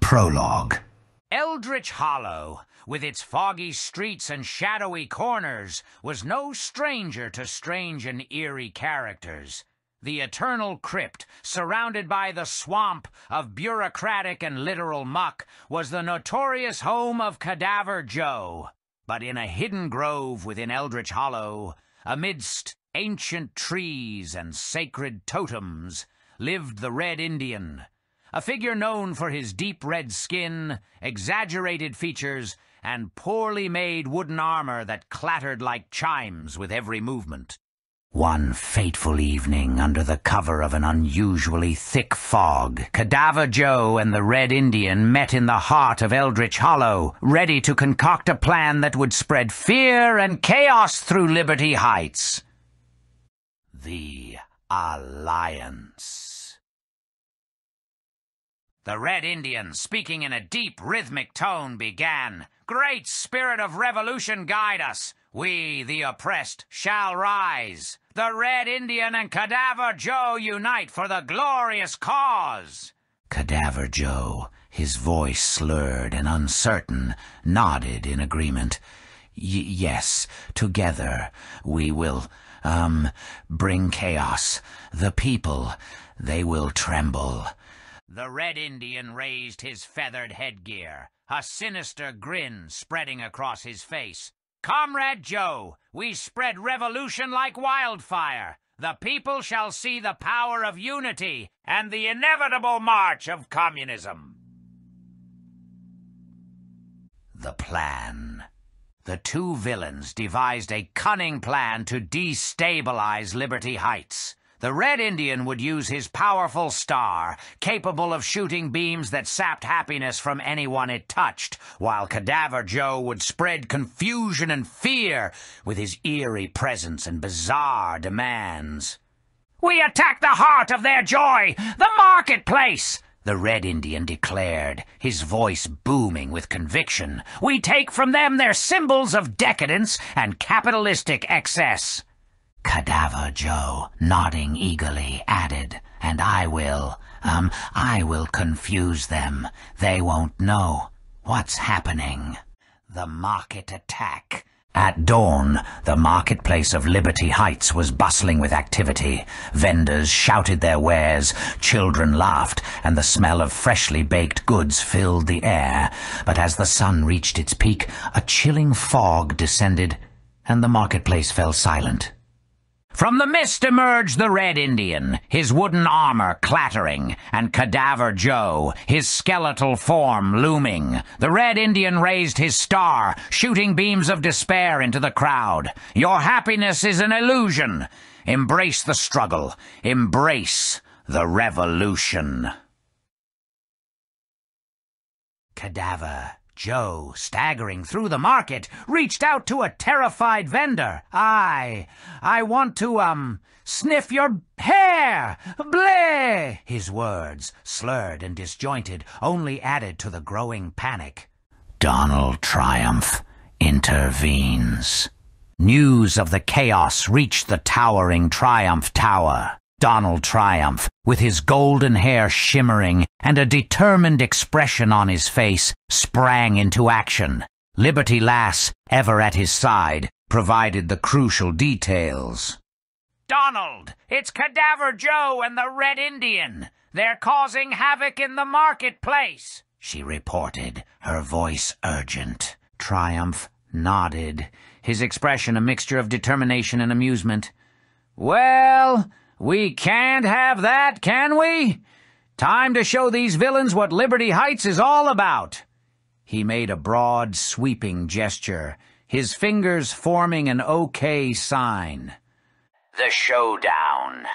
Prologue. Eldritch Hollow, with its foggy streets and shadowy corners, was no stranger to strange and eerie characters. The eternal crypt, surrounded by the swamp of bureaucratic and literal muck, was the notorious home of Cadaver Joe. But in a hidden grove within Eldritch Hollow, amidst ancient trees and sacred totems, lived the Red Indian, a figure known for his deep red skin, exaggerated features, and poorly made wooden armor that clattered like chimes with every movement. One fateful evening, under the cover of an unusually thick fog, Cadaver Joe and the Red Indian met in the heart of Eldritch Hollow, ready to concoct a plan that would spread fear and chaos through Liberty Heights. The Alliance. The Red Indian, speaking in a deep, rhythmic tone, began, "Great Spirit of Revolution, guide us. We, the oppressed, shall rise. The Red Indian and Cadaver Joe unite for the glorious cause." Cadaver Joe, his voice slurred and uncertain, nodded in agreement. Yes, together we will, bring chaos. The people, they will tremble." The Red Indian raised his feathered headgear, a sinister grin spreading across his face. "Comrade Joe, we spread revolution like wildfire. The people shall see the power of unity and the inevitable march of communism." The plan. The two villains devised a cunning plan to destabilize Liberty Heights. The Red Indian would use his powerful star, capable of shooting beams that sapped happiness from anyone it touched, while Cadaver Joe would spread confusion and fear with his eerie presence and bizarre demands. "We attack the heart of their joy, the marketplace!" the Red Indian declared, his voice booming with conviction. "We take from them their symbols of decadence and capitalistic excess." Cadaver Joe, nodding eagerly, added, "And I will confuse them. They won't know what's happening." The market attack. At dawn, the marketplace of Liberty Heights was bustling with activity. Vendors shouted their wares, children laughed, and the smell of freshly baked goods filled the air. But as the sun reached its peak, a chilling fog descended, and the marketplace fell silent. From the mist emerged the Red Indian, his wooden armor clattering, and Cadaver Joe, his skeletal form looming. The Red Indian raised his star, shooting beams of despair into the crowd. "Your happiness is an illusion. Embrace the struggle. Embrace the revolution." Cadaver Joe, staggering through the market, reached out to a terrified vendor. I want to, sniff your hair! Bleh!" His words, slurred and disjointed, only added to the growing panic. Donald Triumph intervenes. News of the chaos reached the towering Triumph Tower. Donald Triumph, with his golden hair shimmering and a determined expression on his face, sprang into action. Liberty Lass, ever at his side, provided the crucial details. "Donald, it's Cadaver Joe and the Red Indian. They're causing havoc in the marketplace," she reported, her voice urgent. Triumph nodded, his expression a mixture of determination and amusement. "Well, we can't have that, can we? Time to show these villains what Liberty Heights is all about." He made a broad, sweeping gesture, his fingers forming an OK sign. "The showdown."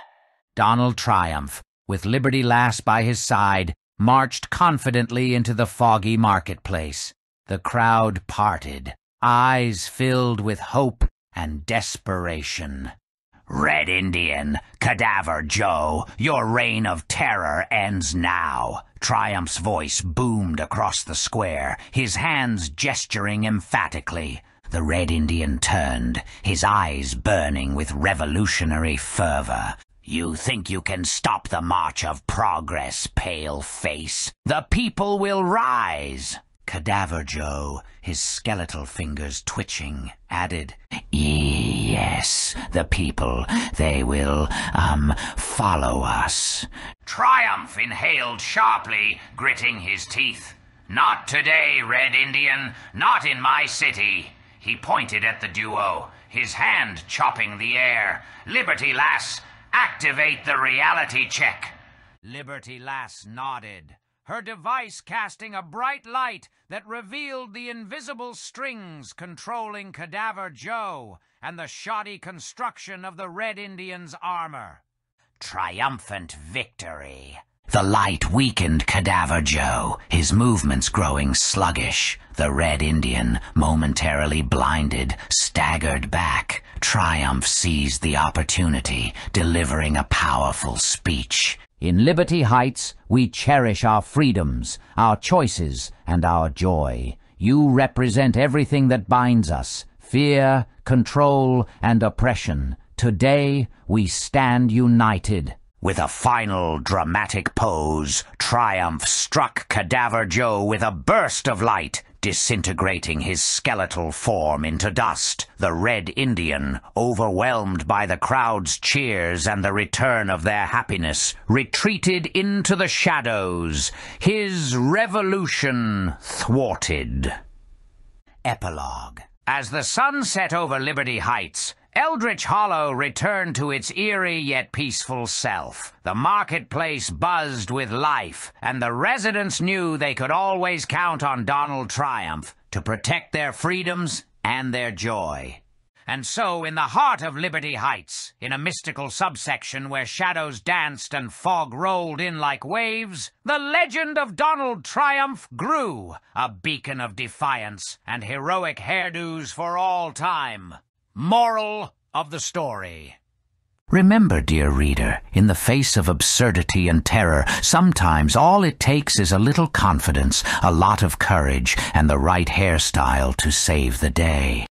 Donald Triumph, with Liberty Lass by his side, marched confidently into the foggy marketplace. The crowd parted, eyes filled with hope and desperation. "Red Indian, Cadaver Joe, your reign of terror ends now." Triumph's voice boomed across the square, his hands gesturing emphatically. The Red Indian turned, his eyes burning with revolutionary fervor. You think you can stop the march of progress, pale face? The people will rise. Cadaver Joe, his skeletal fingers twitching, added, Yes, the people, they will, follow us. Triumph inhaled sharply, gritting his teeth. Not today, Red Indian, not in my city. He pointed at the duo, his hand chopping the air. Liberty Lass, activate the reality check. Liberty Lass nodded, her device casting a bright light that revealed the invisible strings controlling Cadaver Joe and the shoddy construction of the Red Indian's armor. Triumphant victory. The light weakened Cadaver Joe, his movements growing sluggish. The Red Indian, momentarily blinded, staggered back. Triumph seized the opportunity, delivering a powerful speech. In Liberty Heights, we cherish our freedoms, our choices, and our joy. You represent everything that binds us: fear, control, and oppression. Today, we stand united. With a final dramatic pose, Triumph struck Cadaver Joe with a burst of light, disintegrating his skeletal form into dust. The Red Indian, overwhelmed by the crowd's cheers and the return of their happiness, retreated into the shadows, his revolution thwarted. Epilogue. As the sun set over Liberty Heights, Eldritch Hollow returned to its eerie yet peaceful self. The marketplace buzzed with life, and the residents knew they could always count on Donald Triumph to protect their freedoms and their joy. And so, in the heart of Liberty Heights, in a mystical subsection where shadows danced and fog rolled in like waves, the legend of Donald Triumph grew, a beacon of defiance and heroic hairdos for all time. Moral of the story. Remember, dear reader, in the face of absurdity and terror, sometimes all it takes is a little confidence, a lot of courage, and the right hairstyle to save the day.